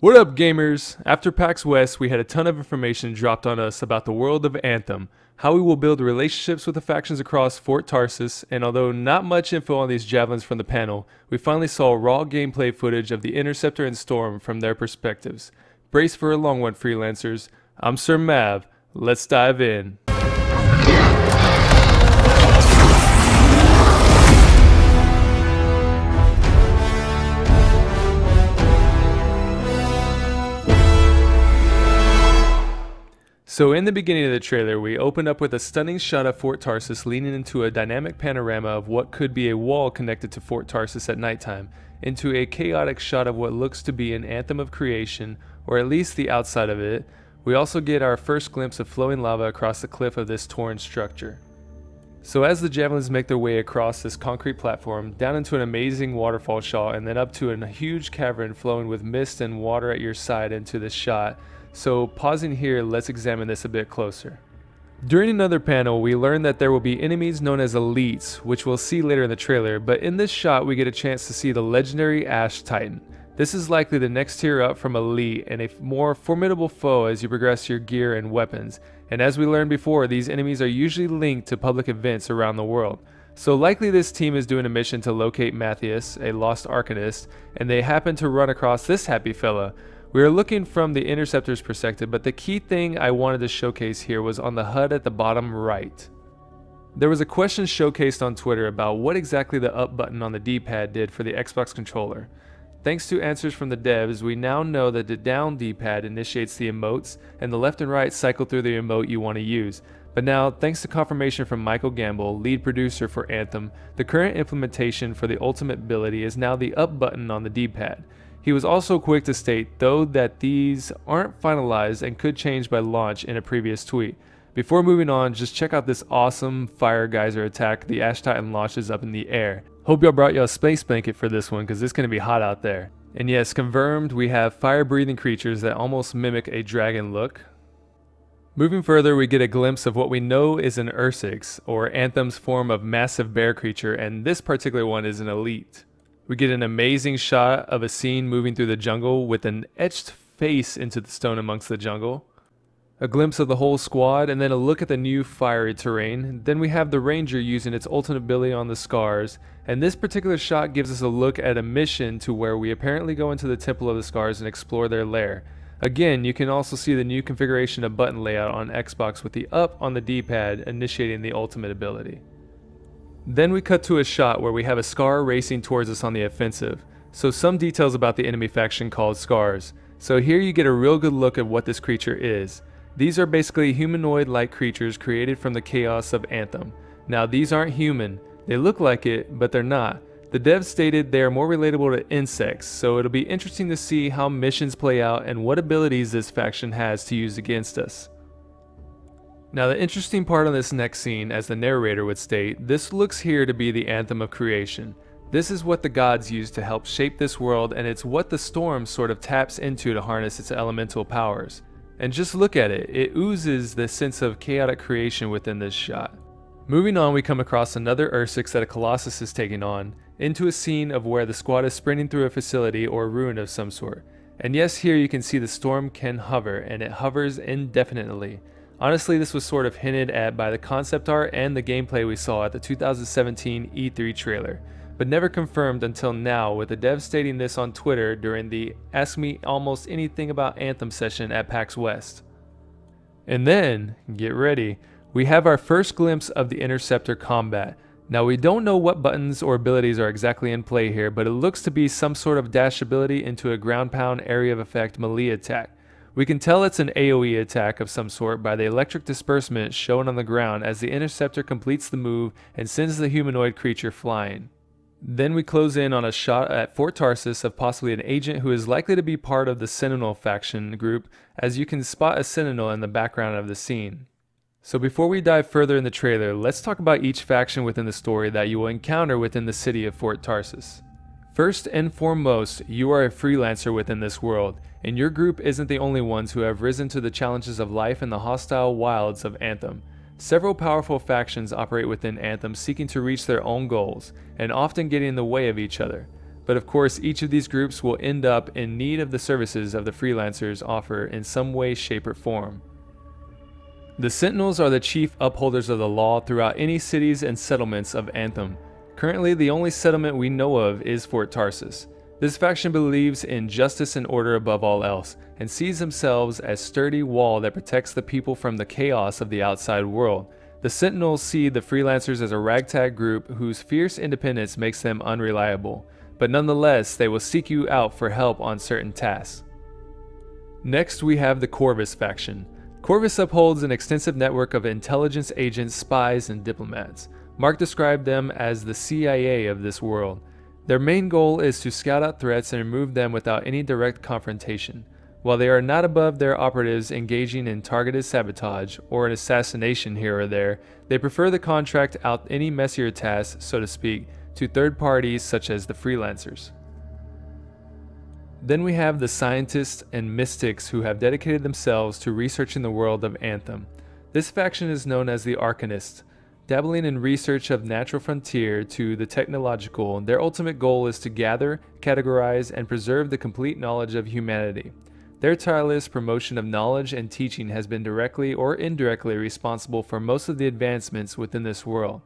What up, gamers? After PAX West, we had a ton of information dropped on us about the world of Anthem, how we will build relationships with the factions across Fort Tarsus, and although not much info on these javelins from the panel, we finally saw raw gameplay footage of the Interceptor and Storm from their perspectives. Brace for a long one, freelancers. I'm Sir Mav. Let's dive in. So in the beginning of the trailer, we opened up with a stunning shot of Fort Tarsus leaning into a dynamic panorama of what could be a wall connected to Fort Tarsus at nighttime, into a chaotic shot of what looks to be an anthem of creation, or at least the outside of it. We also get our first glimpse of flowing lava across the cliff of this torn structure. So as the javelins make their way across this concrete platform, down into an amazing waterfall shot, and then up to a huge cavern flowing with mist and water at your side into this shot. So pausing here, let's examine this a bit closer. During another panel, we learn that there will be enemies known as elites, which we'll see later in the trailer, but in this shot we get a chance to see the legendary Ash Titan. This is likely the next tier up from elite and a more formidable foe as you progress your gear and weapons, and as we learned before, these enemies are usually linked to public events around the world. So likely this team is doing a mission to locate Matthias, a lost Arcanist, and they happen to run across this happy fella. We are looking from the Interceptor's perspective, but the key thing I wanted to showcase here was on the HUD at the bottom right. There was a question showcased on Twitter about what exactly the up button on the D-pad did for the Xbox controller. Thanks to answers from the devs, we now know that the down D-pad initiates the emotes, and the left and right cycle through the emote you want to use. But now, thanks to confirmation from Michael Gamble, lead producer for Anthem, the current implementation for the ultimate ability is now the up button on the D-pad. He was also quick to state, though, that these aren't finalized and could change by launch in a previous tweet. Before moving on, just check out this awesome fire geyser attack the Ash Titan launches up in the air. Hope y'all brought y'all a space blanket for this one, because it's going to be hot out there. And yes, confirmed, we have fire-breathing creatures that almost mimic a dragon look. Moving further, we get a glimpse of what we know is an Ursix, or Anthem's form of massive bear creature, and this particular one is an elite. We get an amazing shot of a scene moving through the jungle with an etched face into the stone amongst the jungle. A glimpse of the whole squad, and then a look at the new fiery terrain. Then we have the ranger using its ultimate ability on the scars, and this particular shot gives us a look at a mission to where we apparently go into the Temple of the Scars and explore their lair. Again, you can also see the new configuration of button layout on Xbox with the up on the D-pad initiating the ultimate ability. Then we cut to a shot where we have a Scar racing towards us on the offensive. So some details about the enemy faction called Scars. So here you get a real good look at what this creature is. These are basically humanoid-like creatures created from the chaos of Anthem. Now these aren't human, they look like it, but they're not. The devs stated they are more relatable to insects, so it'll be interesting to see how missions play out and what abilities this faction has to use against us. Now the interesting part on this next scene, as the narrator would state, this looks here to be the Anthem of creation. This is what the gods use to help shape this world, and it's what the storm sort of taps into to harness its elemental powers. And just look at it, it oozes the sense of chaotic creation within this shot. Moving on, we come across another Ursix that a Colossus is taking on, into a scene of where the squad is sprinting through a facility or ruin of some sort. And yes, here you can see the storm can hover, and it hovers indefinitely. Honestly, this was sort of hinted at by the concept art and the gameplay we saw at the 2017 E3 trailer, but never confirmed until now, with the devs stating this on Twitter during the Ask Me Almost Anything About Anthem session at PAX West. And then, get ready, we have our first glimpse of the Interceptor combat. Now we don't know what buttons or abilities are exactly in play here, but it looks to be some sort of dash ability into a ground pound area of effect melee attack. We can tell it's an AoE attack of some sort by the electric disbursement shown on the ground as the Interceptor completes the move and sends the humanoid creature flying. Then we close in on a shot at Fort Tarsus of possibly an agent who is likely to be part of the Sentinel faction group, as you can spot a Sentinel in the background of the scene. So before we dive further in the trailer, let's talk about each faction within the story that you will encounter within the city of Fort Tarsus. First and foremost, you are a freelancer within this world, and your group isn't the only ones who have risen to the challenges of life in the hostile wilds of Anthem. Several powerful factions operate within Anthem seeking to reach their own goals, and often getting in the way of each other. but of course each of these groups will end up in need of the services of the freelancers offer in some way, shape, or form. The Sentinels are the chief upholders of the law throughout any cities and settlements of Anthem. Currently, the only settlement we know of is Fort Tarsus. This faction believes in justice and order above all else, and sees themselves as sturdy wall that protects the people from the chaos of the outside world. The Sentinels see the freelancers as a ragtag group whose fierce independence makes them unreliable, but nonetheless they will seek you out for help on certain tasks. Next we have the Corvus faction. Corvus upholds an extensive network of intelligence agents, spies, and diplomats. Mark described them as the CIA of this world. Their main goal is to scout out threats and remove them without any direct confrontation. While they are not above their operatives engaging in targeted sabotage or an assassination here or there, they prefer to contract out any messier tasks, so to speak, to third parties such as the freelancers. Then we have the scientists and mystics who have dedicated themselves to researching the world of Anthem. This faction is known as the Arcanists. Dabbling in research of natural frontier to the technological, their ultimate goal is to gather, categorize, and preserve the complete knowledge of humanity. Their tireless promotion of knowledge and teaching has been directly or indirectly responsible for most of the advancements within this world.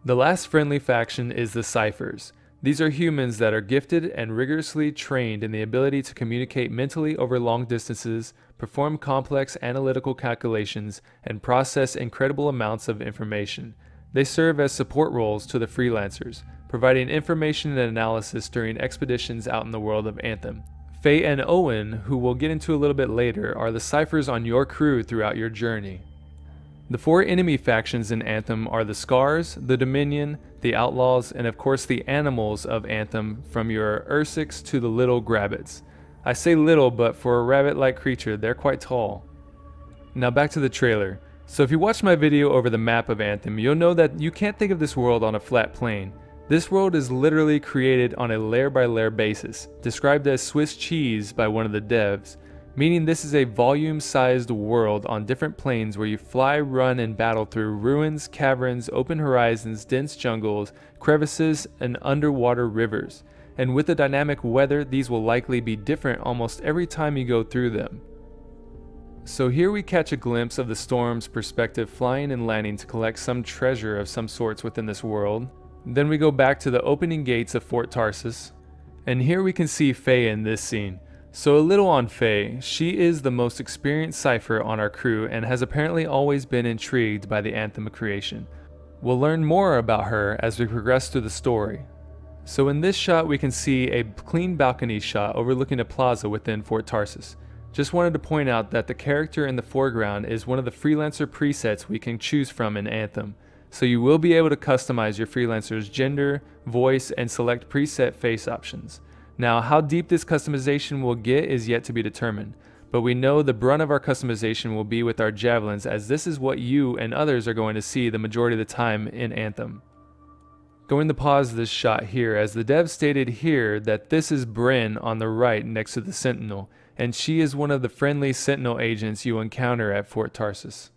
The last friendly faction is the Ciphers. These are humans that are gifted and rigorously trained in the ability to communicate mentally over long distances, perform complex analytical calculations, and process incredible amounts of information. They serve as support roles to the freelancers, providing information and analysis during expeditions out in the world of Anthem. Faye and Owen, who we'll get into a little bit later, are the Ciphers on your crew throughout your journey. The four enemy factions in Anthem are the Scars, the Dominion, the Outlaws, and of course the animals of Anthem, from your Ursics to the little Grabbits. I say little, but for a rabbit-like creature, they're quite tall. Now back to the trailer. So if you watched my video over the map of Anthem, you'll know that you can't think of this world on a flat plane. This world is literally created on a layer-by-layer basis, described as Swiss cheese by one of the devs, meaning this is a volume-sized world on different planes where you fly, run, and battle through ruins, caverns, open horizons, dense jungles, crevices, and underwater rivers. And with the dynamic weather, these will likely be different almost every time you go through them. So here we catch a glimpse of the Storm's perspective flying and landing to collect some treasure of some sorts within this world. Then we go back to the opening gates of Fort Tarsus, and here we can see Faye in this scene. So a little on Faye, she is the most experienced Cipher on our crew and has apparently always been intrigued by the Anthem creation. We'll learn more about her as we progress through the story. So in this shot we can see a clean balcony shot overlooking a plaza within Fort Tarsus. Just wanted to point out that the character in the foreground is one of the freelancer presets we can choose from in Anthem. So you will be able to customize your freelancer's gender, voice, and select preset face options. Now, how deep this customization will get is yet to be determined, but we know the brunt of our customization will be with our javelins, as this is what you and others are going to see the majority of the time in Anthem. Going to pause this shot here, as the dev stated here that this is Bryn on the right next to the Sentinel, and she is one of the friendly Sentinel agents you encounter at Fort Tarsus.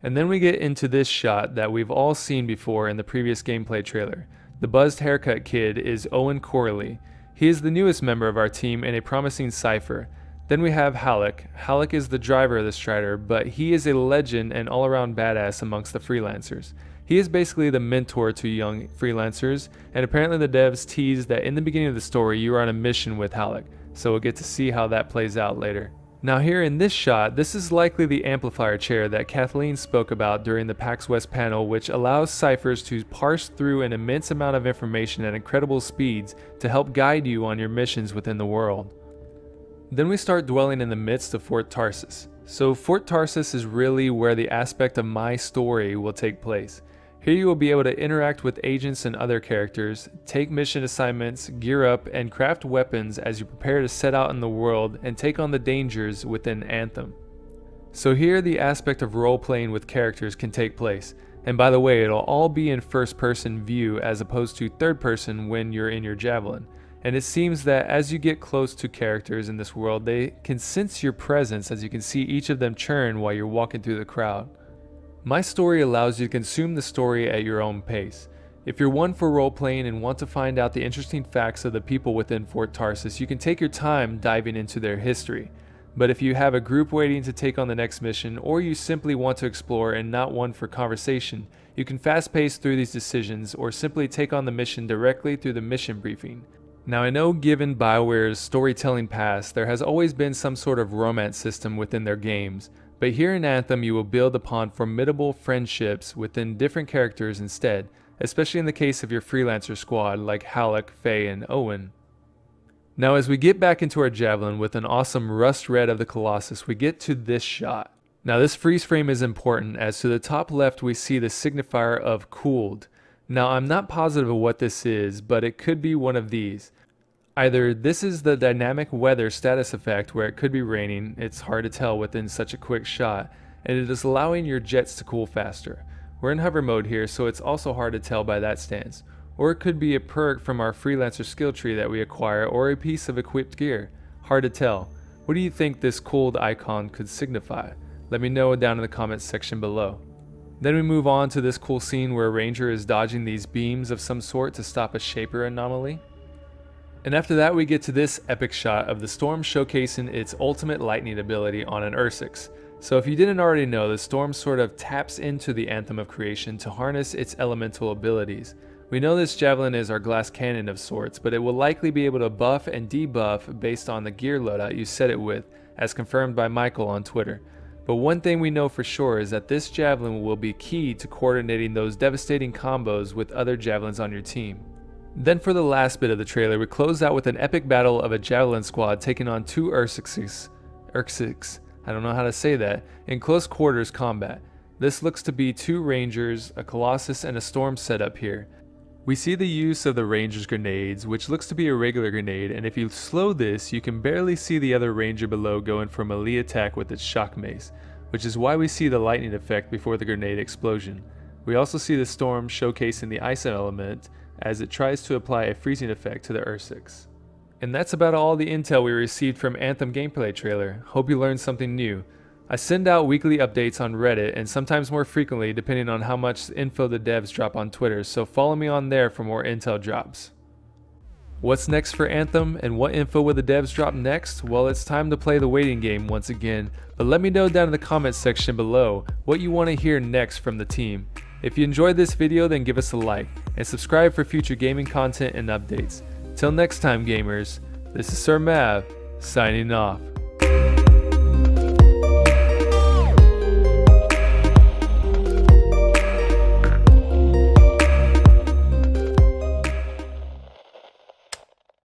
And then we get into this shot that we've all seen before in the previous gameplay trailer. The buzzed haircut kid is Owen Corley. He is the newest member of our team and a promising Cipher. Then we have Halleck. Halleck is the driver of the Strider, but he is a legend and all-around badass amongst the freelancers. He is basically the mentor to young freelancers, and apparently the devs teased that in the beginning of the story you are on a mission with Halleck, so we'll get to see how that plays out later. Now here in this shot, this is likely the amplifier chair that Kathleen spoke about during the PAX West panel, which allows ciphers to parse through an immense amount of information at incredible speeds to help guide you on your missions within the world. Then we start dwelling in the midst of Fort Tarsus. So Fort Tarsus is really where the aspect of my story will take place. Here you will be able to interact with agents and other characters, take mission assignments, gear up, and craft weapons as you prepare to set out in the world and take on the dangers within Anthem. So here the aspect of role-playing with characters can take place, and by the way, it'll all be in first-person view as opposed to third-person when you're in your javelin. And it seems that as you get close to characters in this world, they can sense your presence as you can see each of them churn while you're walking through the crowd. My story allows you to consume the story at your own pace. If you're one for role-playing and want to find out the interesting facts of the people within Fort Tarsus, you can take your time diving into their history. But if you have a group waiting to take on the next mission, or you simply want to explore and not one for conversation, you can fast-pace through these decisions or simply take on the mission directly through the mission briefing. Now, I know given BioWare's storytelling past, there has always been some sort of romance system within their games, but here in Anthem you will build upon formidable friendships within different characters instead, especially in the case of your freelancer squad like Halleck, Faye, and Owen. Now as we get back into our Javelin with an awesome rust red of the Colossus, we get to this shot. Now this freeze frame is important, as to the top left we see the signifier of cooled. Now I'm not positive of what this is, but it could be one of these. Either this is the dynamic weather status effect where it could be raining, it's hard to tell within such a quick shot, and it is allowing your jets to cool faster. We're in hover mode here, so it's also hard to tell by that stance. Or it could be a perk from our freelancer skill tree that we acquire, or a piece of equipped gear. Hard to tell. What do you think this cooled icon could signify? Let me know down in the comments section below. Then we move on to this cool scene where a ranger is dodging these beams of some sort to stop a shaper anomaly. And after that we get to this epic shot of the storm showcasing its ultimate lightning ability on an Ursix. So if you didn't already know, the storm sort of taps into the Anthem of Creation to harness its elemental abilities. We know this Javelin is our glass cannon of sorts, but it will likely be able to buff and debuff based on the gear loadout you set it with, as confirmed by Michael on Twitter. But one thing we know for sure is that this Javelin will be key to coordinating those devastating combos with other Javelins on your team. Then for the last bit of the trailer, we close out with an epic battle of a Javelin squad taking on two Ursixes, I don't know how to say that, in close quarters combat. This looks to be two Rangers, a Colossus, and a Storm setup here. We see the use of the Ranger's grenades, which looks to be a regular grenade, and if you slow this, you can barely see the other Ranger below going for a melee attack with its shock mace, which is why we see the lightning effect before the grenade explosion. We also see the Storm showcasing the ice element as it tries to apply a freezing effect to the Ursix. And that's about all the intel we received from Anthem gameplay trailer. Hope you learned something new. I send out weekly updates on Reddit, and sometimes more frequently depending on how much info the devs drop on Twitter, so follow me on there for more intel drops. What's next for Anthem, and what info will the devs drop next? Well, it's time to play the waiting game once again, but let me know down in the comments section below what you want to hear next from the team. If you enjoyed this video, then give us a like, and subscribe for future gaming content and updates. Till next time gamers, this is Sir Mav, signing off.